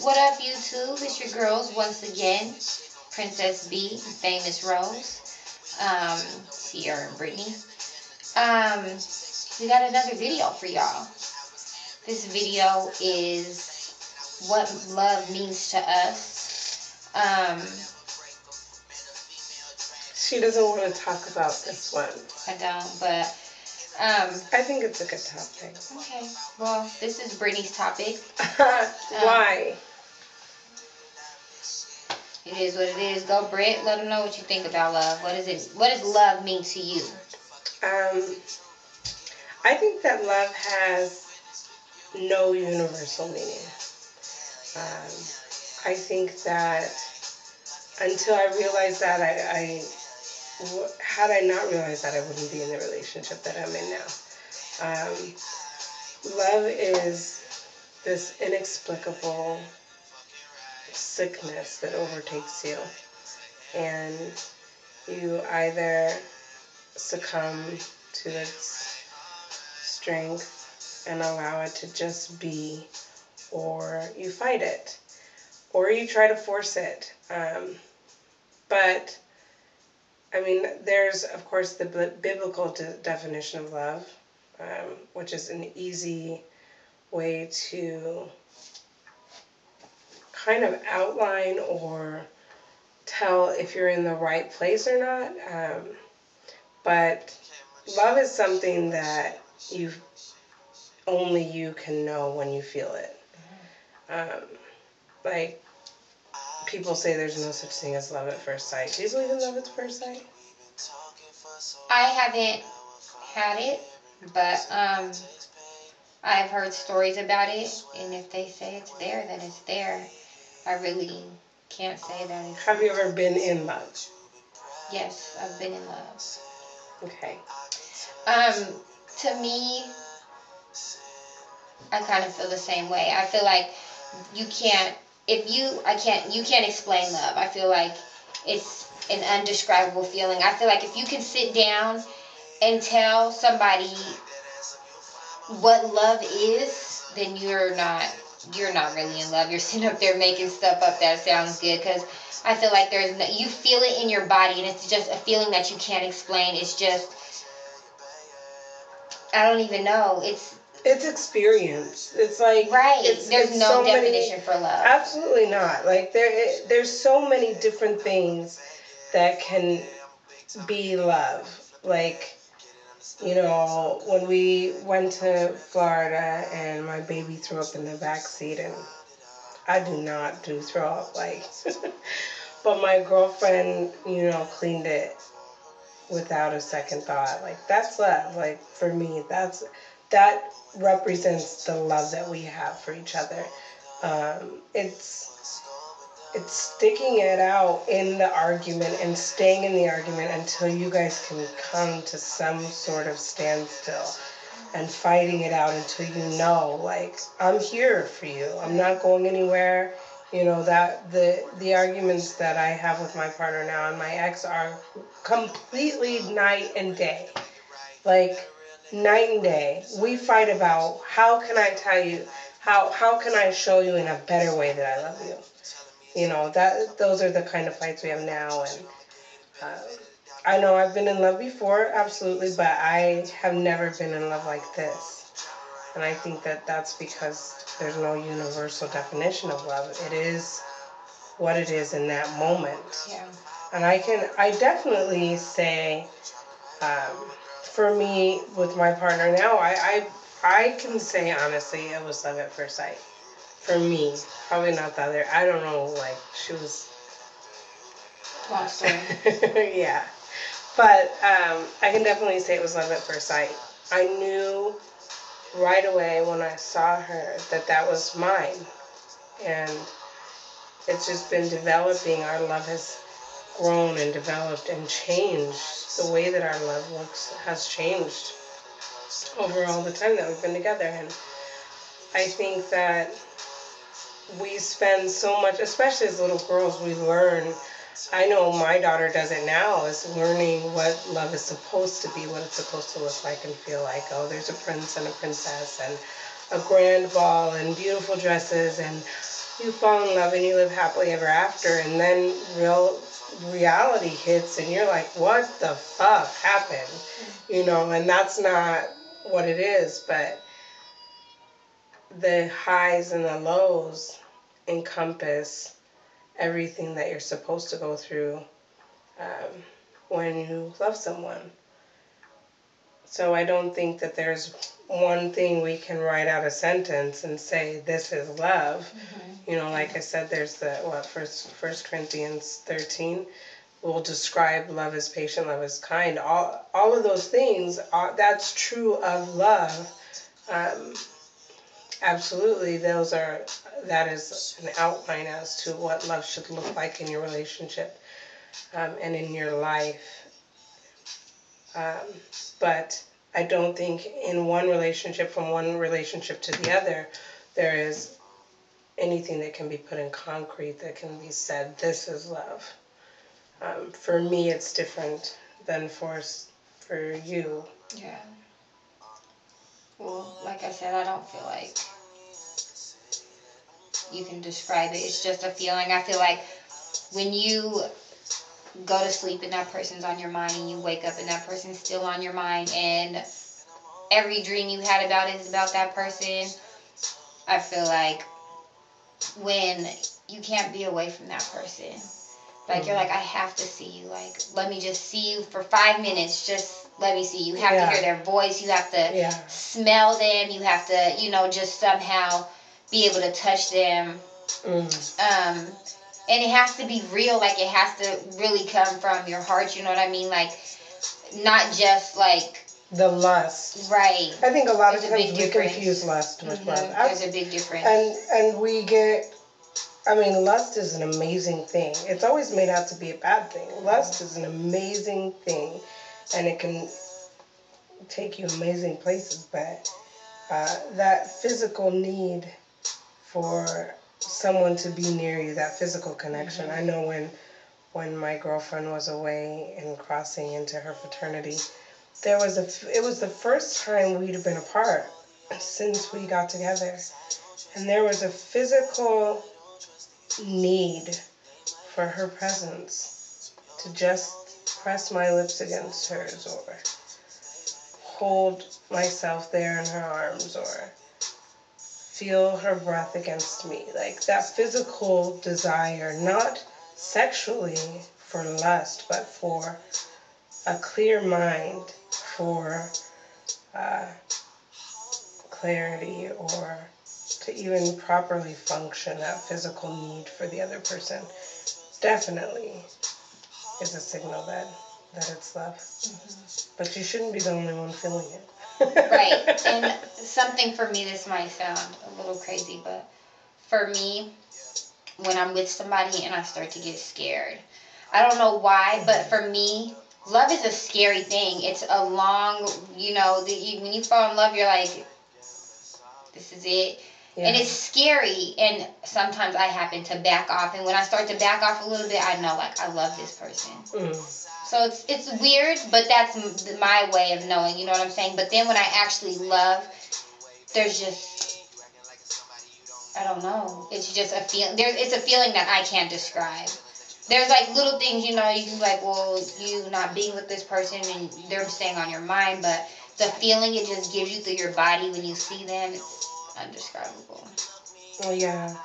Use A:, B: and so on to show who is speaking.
A: What up, YouTube? It's your girls once again, Princess B, Famous Rose, Sierra and Brittany. We got another video for y'all. This video is what love means to us.
B: She doesn't want to talk about this one.
A: I don't, but
B: I think it's a good topic.
A: Okay, well, this is Brittany's topic.
B: Why?
A: It is what it is. Go, Britt. Let them know what you think about love. What does love mean to you?
B: I think that love has no universal meaning. I think that until I realized that, had I not realized that, I wouldn't be in the relationship that I'm in now. Love is this inexplicable sickness that overtakes you, and you either succumb to its strength and allow it to just be, or you fight it, or you try to force it. But I mean, there's of course the biblical definition of love, which is an easy way to kind of outline or tell if you're in the right place or not. But love is something that only you can know when you feel it. Like people say there's no such thing as love at first sight. Do you believe in love at first sight?
A: I haven't had it, but I've heard stories about it, and if they say it's there, then it's there. I really can't say that it's...
B: Have you ever been in love?
A: Yes, I've been in love.
B: Okay.
A: To me, I kind of feel the same way. I feel like you can't explain love. I feel like it's an undescribable feeling. I feel like if you can sit down and tell somebody what love is, then you're not really in love. You're sitting up there making stuff up that sounds good, because I feel like you feel it in your body, and it's just a feeling that you can't explain. It's just, I don't even know. It's
B: experience. It's like,
A: right. There's no definition for love.
B: Absolutely not. Like there's so many different things that can be love. Like, you know, when we went to Florida and my baby threw up in the back seat, and I do not do throw up, like, but my girlfriend, you know, cleaned it without a second thought. Like, that's love. Like, for me, that represents the love that we have for each other. It's sticking it out in the argument and staying in the argument until you guys can come to some sort of standstill, and fighting it out until you know, like, I'm here for you. I'm not going anywhere. You know, that the arguments that I have with my partner now and my ex are completely night and day. Like, night and day. We fight about, how can I tell you, how can I show you in a better way that I love you? You know, those are the kind of fights we have now. And I know I've been in love before, absolutely, but I have never been in love like this. And I think that that's because there's no universal definition of love. It is what it is in that moment.
A: Yeah.
B: And I definitely say, for me, with my partner now, I can say honestly it was love at first sight. For me, probably not the other. I don't know, like, she was...
A: Long story.
B: Yeah. But I can definitely say it was love at first sight. I knew right away when I saw her that was mine. And it's just been developing. Our love has grown and developed and changed. The way that our love looks has changed over all the time that we've been together. And I think that we spend so much, especially as little girls, we learn. I know my daughter does it now, is learning what love is supposed to be, what it's supposed to look like and feel like. Oh, there's a prince and a princess and a grand ball and beautiful dresses and you fall in love and you live happily ever after, and then reality hits and you're like, what the fuck happened? You know, and that's not what it is, but the highs and the lows encompass everything that you're supposed to go through when you love someone. So I don't think that there's one thing we can write out a sentence and say this is love. Mm-hmm. You know, like I said, there's the First Corinthians 13 will describe love as patient, love as kind. All of those things that's true of love. Absolutely, that is an outline as to what love should look like in your relationship and in your life. But I don't think in one relationship, from one relationship to the other, there is anything that can be put in concrete that can be said, this is love. For me, it's different than for you.
A: Yeah. Well, like I said, I don't feel like you can describe it. It's just a feeling. I feel like when you go to sleep and that person's on your mind, and you wake up and that person's still on your mind, and every dream you had about it is about that person, I feel like when you can't be away from that person, like you're like, I have to see you, like let me just see you for 5 minutes, just let me see you. You have to hear their voice, you have to smell them, you have to, you know, just somehow be able to touch them. And it has to be real, like it has to really come from your heart, you know what I mean? Like, not just like
B: the lust.
A: Right.
B: I think a lot of times we confuse lust with love.
A: There's a big difference.
B: And we get, I mean, lust is an amazing thing. It's always made out to be a bad thing. Lust is an amazing thing, and it can take you amazing places, but that physical need for someone to be near you, that physical connection. I know when my girlfriend was away and crossing into her fraternity, it was the first time we'd been apart since we got together, and there was a physical need for her presence, to just press my lips against hers or hold myself there in her arms or feel her breath against me. Like that physical desire, not sexually for lust, but for a clear mind, for clarity, or to even properly function, that physical need for the other person definitely is a signal that it's love. Mm-hmm. But you shouldn't be the only one feeling it.
A: Right. And something for me, this might sound a little crazy, but for me, when I'm with somebody and I start to get scared, I don't know why, but for me, love is a scary thing. It's a long, you know, when you fall in love, you're like, this is it. Yeah. And it's scary, and sometimes I happen to back off, and when I start to back off a little bit, I know, like, I love this person. So it's weird, but that's my way of knowing, you know what I'm saying? But then when I actually love, there's just, I don't know, it's just a feeling, it's a feeling that I can't describe. There's like little things, you know, you can be like, well, you not being with this person and they're staying on your mind, but the feeling it just gives you through your body when you see them, it's undescribable.
B: Well, yeah,